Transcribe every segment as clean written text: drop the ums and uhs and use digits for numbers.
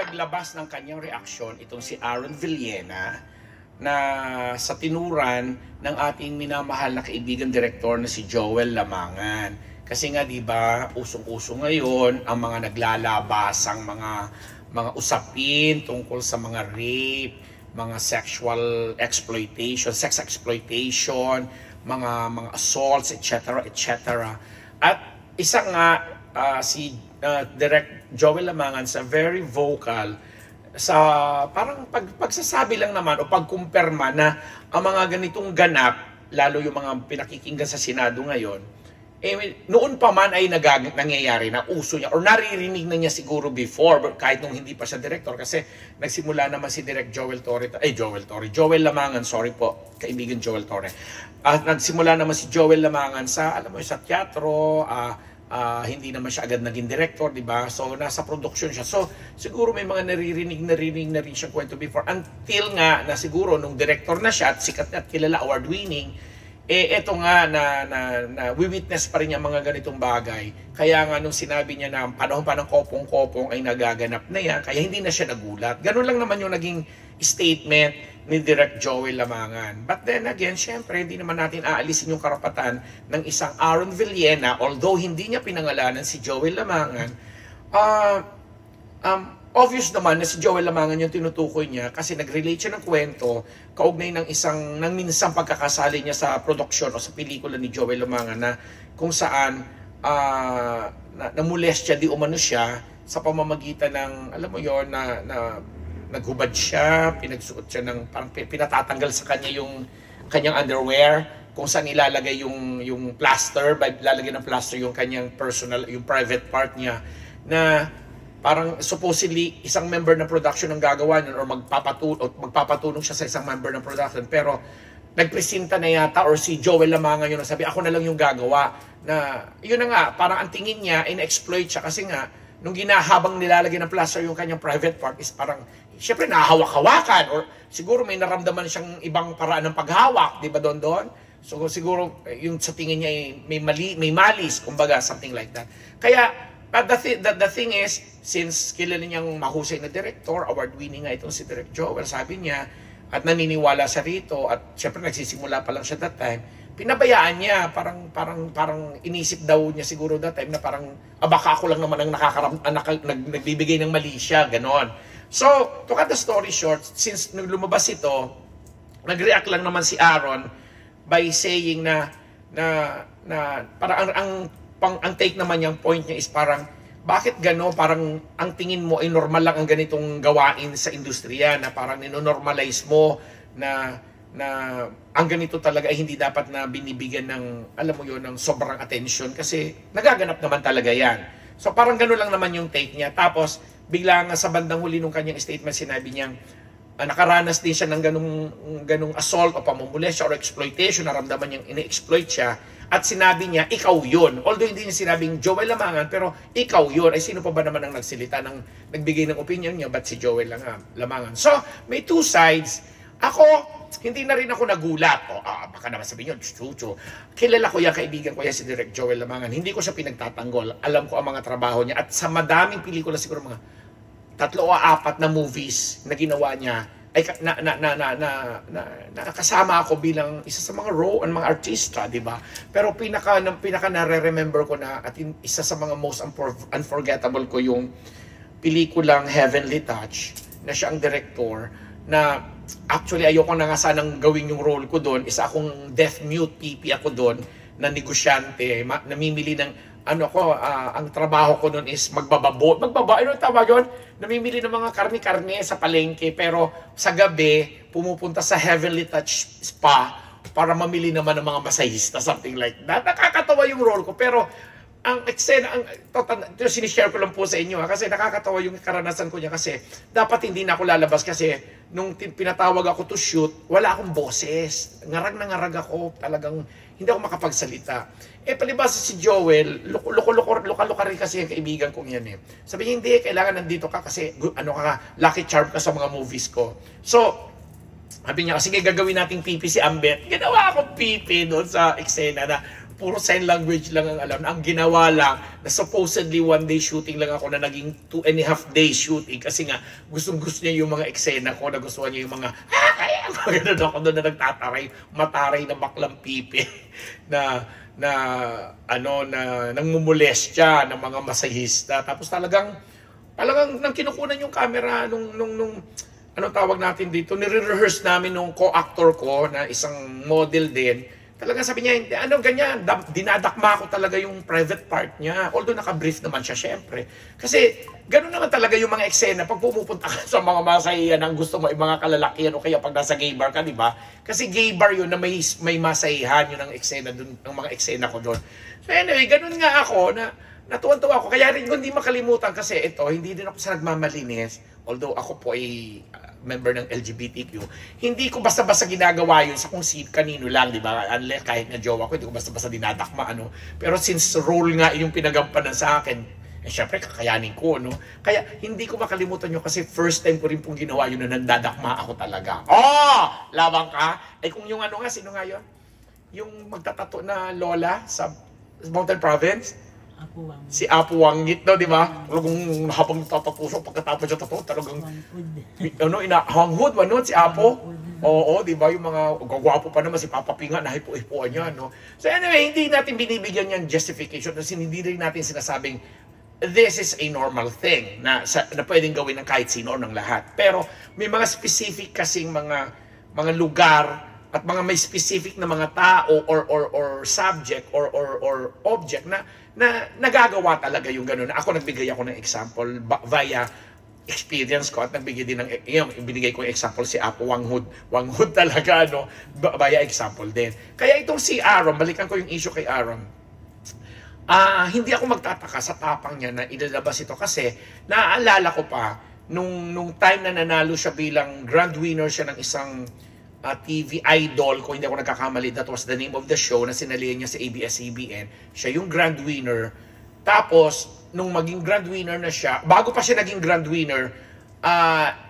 naglabas ng kanyang reaksyon itong si Aaron Villena na sa tinuran ng ating minamahal na kaibigan direktor na si Joel Lamangan. Kasi nga 'di ba, usong-uso ngayon ang mga naglalabasang mga usapin tungkol sa mga rape, mga sexual exploitation, sex exploitation, mga assaults, etc., etc. At isa nga si Direct Joel Lamangan sa very vocal sa parang pagsasabi lang naman o pagkumpirma na ang mga ganitong ganap, lalo yung mga pinakikinggan sa Senado ngayon, noon pa man ay nangyayari na uso niya or naririnig na niya siguro before kahit nung hindi pa siya director kasi nagsimula naman si Direct Joel Lamangan, sorry po, kaibigan Joel Torre. Nagsimula naman si Joel Lamangan sa sa teatro, hindi naman siya agad naging director, di ba? So, nasa production siya. So, siguro may mga naririnig na rin siyang kwento before. Until nga na siguro nung director na siya at sikat at kilala, award-winning, eto nga na we-witness pa rin niya mga ganitong bagay. Kaya nga nung sinabi niya na panahon pa ng kopong-kopong ay nagaganap na yan, kaya hindi na siya nagulat. Ganun lang naman yung naging statement ni Direct Joel Lamangan. But then again, syempre, hindi naman natin aalisin yung karapatan ng isang Aaron Villena, although hindi niya pinangalanan si Joel Lamangan. Obvious naman na si Joel Lamangan yung tinutukoy niya kasi nag-relate siya ng kwento kaugnay ng minsang pagkakasali niya sa produksyon o sa pelikula ni Joel Lamangan na kung saan namolest siya, di umano siya sa pamamagitan ng, alam mo yon na naghubad siya, pinagsuot siya ng, parang pinatatanggal sa kanya yung kanyang underwear, kung saan ilalagay yung plaster, lalagay ng plaster yung kanyang personal, yung private part niya, na parang supposedly isang member ng production ang gagawa niyon or magpapatulong siya sa isang member ng production, pero nagpresenta na yata or si Joel Lamangan yun sabi, ako na lang yung gagawa, na yun na nga, parang ang tingin niya, in-exploit siya kasi nga, nung habang nilalagay ng plaster yung kanyang private part is parang, siyempre nahawak-hawakan or siguro may naramdaman siyang ibang paraan ng paghawak, di ba doon? So siguro yung sa tingin niya may malis, kumbaga, something like that. Kaya, but the thing is, since kilala niyang mahusay na director, award-winning nga itong si Direct Joel, sabi niya, at naniniwala sa rito, at siyempre nagsisimula pa lang siya that time, pinabayaan niya, parang inisip daw niya siguro that time na parang, baka ako lang naman ang nagbibigay ng mali siya, ganon. So, to cut the story short, since nung lumabas ito, nag-react lang naman si Aaron by saying na parang ang take naman niyang point niya is parang, bakit gano, parang ang tingin mo ay normal lang ang ganitong gawain sa industriya, na parang ninonormalize mo na ang ganito talaga ay hindi dapat na binibigyan ng, alam mo yun, ng sobrang attention kasi nagaganap naman talaga yan. So parang gano'n lang naman yung take niya. Tapos bigla nga sa bandang huli nung kanyang statement, sinabi niyang nakaranas din siya ng ganung assault o pamumulesya or exploitation, naramdaman niyang ini-exploit siya. At sinabi niya, ikaw yun. Although hindi niya sinabing Joel Lamangan, pero ikaw yun. Ay sino pa ba naman ang nagsilita, nagbigay ng opinion niya, ba't si Joel Lamangan? So may two sides. Ako, hindi na rin ako nagulat. Baka naman sabihin nyo, chuchu. Kilala ko yan, kaibigan ko yan si Direct Joel Lamangan. Hindi ko siya pinagtatanggol. Alam ko ang mga trabaho niya. At sa madaming pelikula, siguro mga 3 o 4 na movies na ginawa niya, ay nakasama ako bilang isa sa mga mga artista, di ba? Pero pinaka nare-remember ko na at isa sa mga most unforgettable ko yung pelikulang Heavenly Touch, na siya ang director, na actually ayoko na nga sanang gawin yung role ko doon. Isa akong deaf mute PP ako doon na negosyante, namimili ng ang trabaho ko noon is ano tawag yun? Namimili ng mga karne-karne sa palengke, pero sa gabi pumupunta sa Heavenly Touch Spa para mamili naman ng mga masahista, something like that. Nakakatawa yung role ko, pero ang eksena, sinishare ko lang po sa inyo kasi nakakatawa yung karanasan ko niya, kasi dapat hindi na ako lalabas kasi nung pinatawag ako to shoot, wala akong boses. Ngarag na ngarag ako, talagang hindi ako makapagsalita. Palibasa si Joel, luka rin kasi yung kaibigan kong yan eh. Sabi niya, hindi, kailangan nandito ka kasi lucky charm ka sa mga movies ko. So, sabi niya, sige gagawin nating pipi si Ambet. Ginawa akong pipi doon sa eksena na puro sign language lang ang alam. Ang ginawa lang, na supposedly 1-day shooting lang ako na naging 2.5-day shooting kasi nga gustong-gusto niya yung mga eksena ko, nagustuhan niya yung mga ganun ako doon na nagtataray, mataray na baklang pipi na nangmumolestya ng mga masahista. Tapos talagang nang kinukunan yung camera nung anong tawag natin dito, nire-rehearse namin nung co-actor ko na isang model din. Talagang sabi niya, ganyan, dinadakma ko talaga yung private part niya. Although naka-brief naman siya, syempre. Kasi, gano'n naman talaga yung mga eksena. Pag pumupunta ka sa mga masahihan, ang gusto mo, yung mga kalalakihan, o kaya pag nasa gay bar ka, di ba? Kasi gay bar yun na may masahihan, yun ang eksena dun, ang mga eksena ko doon. So anyway, gano'n nga ako, natuwan-tuwa ako. Kaya rin hindi makalimutan kasi ito, hindi din ako sa nagmamalinis. Although ako po ay member ng LGBTQ, hindi ko basta-basta ginagawa yun sa kung kanino lang, di ba? Unless kahit na jowa ko, hindi ko basta-basta dinadakma, Pero since role nga yung pinagampanan sa akin, syempre kakayanin ko, Kaya hindi ko makalimutan yun kasi first time ko rin pong ginawa yun na nandadakma ako talaga. Labang ka? Kung yung sino nga yun? Yung magtatato na lola sa Mountain Province? Si Apo Wangit di ba? Talagang habang tatatusok, pagkatapos siya tato, talagang Hanghood, si Apo. Oo, di ba? Yung mga gagwapo pa naman, si Papa Pinga, nahipo-hipuan niya, So anyway, hindi natin binibigyan yan justification kasi hindi rin natin sinasabing this is a normal thing na pwedeng gawin ng kahit sino ng lahat. Pero may mga specific kasing mga lugar at mga may specific na mga tao or subject or object na nagagawa talaga yung gano'n. Ako nagbigay ako ng example via experience ko at nagbigay din ng binigay ko yung example si Apo Wanghood talaga via example din. Kaya itong si Aaron, balikan ko yung issue kay Aaron. Hindi ako magtataka sa tapang niya na ilalabas ito kasi naaalala ko pa nung time na nanalo siya bilang grand winner siya ng isang TV idol, kung hindi ako nagkakamali, that was the name of the show na sinalihan niya sa ABS-CBN. Siya yung grand winner. Tapos, nung maging grand winner na siya, bago pa siya naging grand winner,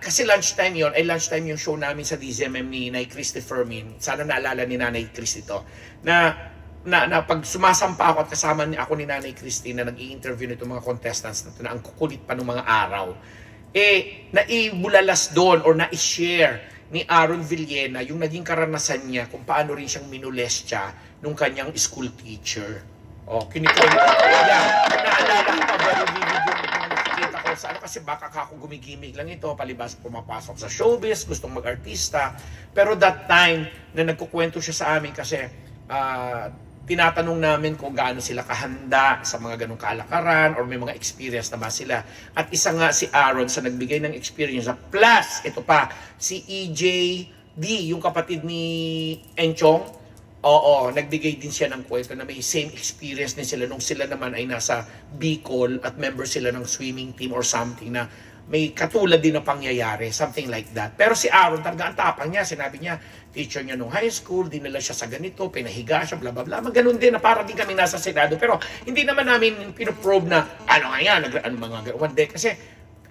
kasi lunchtime yung show namin sa DZMM ni Nay Christy Fermin. Sana naalala ni Nanay Christy to. Na pag sumasampa ako at kasama ako ni Nanay Christy na nag-i-interview nito mga contestants na ang kukulit pa ng mga araw, naibulalas doon or na-share ni Aaron Villena yung naging karanasan niya kung paano rin siyang minolestya nung kanyang school teacher. Kinikwento ko yan. Naalala ko pa very vivid yung nakikita ko sa kasi baka ako gumigimik lang ito, palibas pumapasok sa showbiz, gustong mag-artista. Pero that time na nagkukwento siya sa amin kasi tinatanong namin kung gaano sila kahanda sa mga ganong kalakaran or may mga experience na ba sila. At isa nga si Aaron sa nagbigay ng experience. Plus, ito pa, si EJD, yung kapatid ni Enchong, nagbigay din siya ng kwento na may same experience din sila nung sila naman ay nasa Bicol at member sila ng swimming team or something na may katulad din na pangyayari, something like that. Pero si Aaron, talaga ang tapang niya, sinabi niya, teacher niya nung high school, dinala siya sa ganito, pinahiga siya, bla bla bla. Ganun din na para din kami nasa Senado. Pero hindi naman namin pinoprobe na, nga yan, mga one day. Kasi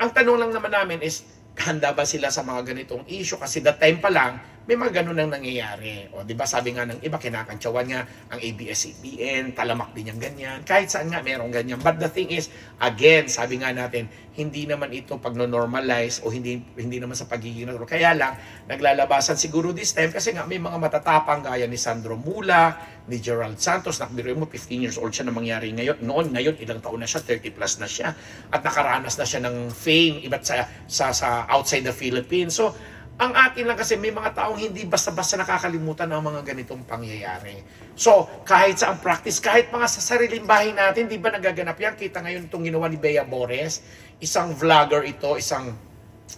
ang tanong lang naman namin is, handa ba sila sa mga ganitong issue? Kasi that time pa lang, may mga ganun ang nangyayari. Di ba sabi nga ng iba, kinakantsawan nga ang ABS-CBN, talamak din yung ganyan. Kahit saan nga merong ganyan. But the thing is, again, sabi nga natin, hindi naman ito pagno-normalize o hindi naman sa pagiging natural. Kaya lang, naglalabasan siguro this time kasi nga may mga matatapang gaya ni Sandro Mula, ni Gerald Santos, nakabiro mo, 15 years old siya na mangyari ngayon. Ngayon, ilang taon na siya, 30 plus na siya. At nakaranas na siya ng fame, iba't sa outside the Philippines. So, ang atin lang kasi may mga taong hindi basta-basta nakakalimutan ng mga ganitong pangyayari. So, kahit sa ang practice, kahit mga sa sariling bahay natin, di ba nagaganap yan? Kita ngayon itong ginawa ni Bea Bores, isang vlogger ito,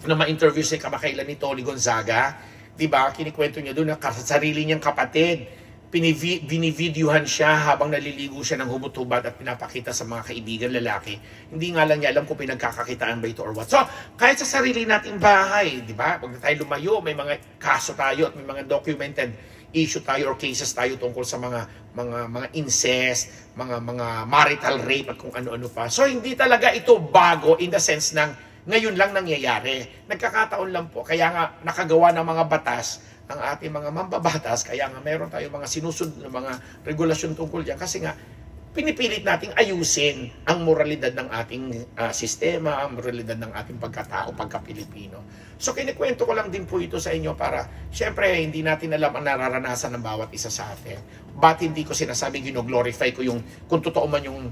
na ma-interview sa kamakailan ni Tony Gonzaga. Di ba? Kinikwento niya doon na sarili niyang kapatid. Binivideohan siya habang naliligo siya ng hubot-hubad at pinapakita sa mga kaibigan lalaki. Hindi nga lang niya alam kung pinagkakakitaan ba ito or what. So, kahit sa sarili nating bahay, di ba? Pag tayo lumayo, may mga kaso tayo at may mga documented issue tayo or cases tayo tungkol sa mga incest, mga marital rape at kung ano-ano pa. So, hindi talaga ito bago in the sense ng ngayon lang nangyayari. Nagkakataon lang po. Kaya nga nakagawa ng mga batas ang ating mga mambabatas, kaya nga meron tayong mga sinusunod na mga regulasyon tungkol diyan kasi nga pinipilit nating ayusin ang moralidad ng ating sistema, ang moralidad ng ating pagkatao, pagka-Pilipino. So kinikwento ko lang din po ito sa inyo para, syempre, hindi natin alam ang nararanasan ng bawat isa sa atin. Ba't hindi ko sinasabi, gino-glorify ko yung, kung totoo man yung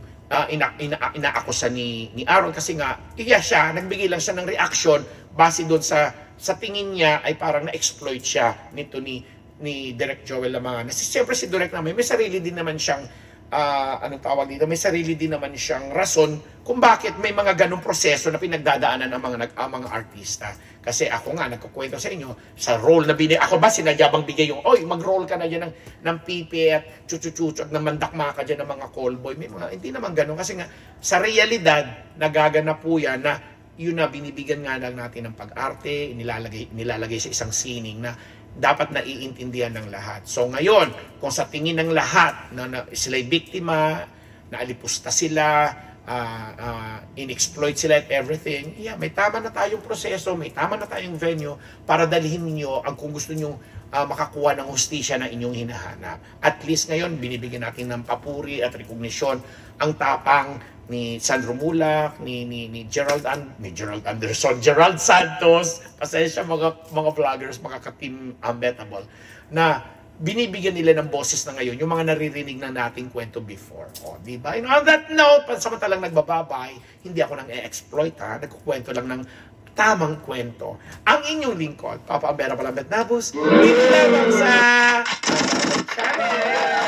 inaakusa ni Aaron, kasi nga, siya, nagbigay lang siya ng reaction, base doon sa tingin niya ay parang na-exploit siya nito ni Direk Joel Lamangan. Siyempre si Direk naman, may sarili din naman siyang anong tawag dito, may sarili din naman siyang rason kung bakit may mga ganong proseso na pinagdadaanan ang mga artista. Kasi ako nga, nagkukwento sa inyo, sa role na binigay, ako ba sinadyabang bigay yung, oy, mag-roll ka na dyan ng pipi at chuchuchuchu at namandakma ka dyan ng mga callboy. May mga, hindi naman ganon. Kasi nga, sa realidad, nagaganap po yan na yun na binibigyan nga lang natin ng pag-arte, nilalagay sa isang sining na dapat naiintindihan ng lahat. So ngayon, kung sa tingin ng lahat na sila'y biktima, naalipusta sila, in-exploit sila at everything, may tama na tayong proseso, may tama na tayong venue para dalhin niyo ang kung gusto niyo makakuha ng hustisya na inyong hinahanap. At least ngayon, binibigyan natin ng papuri at recognition ang tapang ni Sandro Mulak, ni Gerald Anderson, Gerald Santos, pasensya mga vloggers, mga ka-team Unbettable, na binibigyan nila ng boses na ngayon, yung mga naririnig na nating kwento before. O, di ba? And on that note, pansamantalang nagbababay, hindi ako nang e-exploit ha, nagkukwento lang ng tamang kwento. Ang inyong lingkod, Papa Unbettable Nabus, dito lamang sa channel.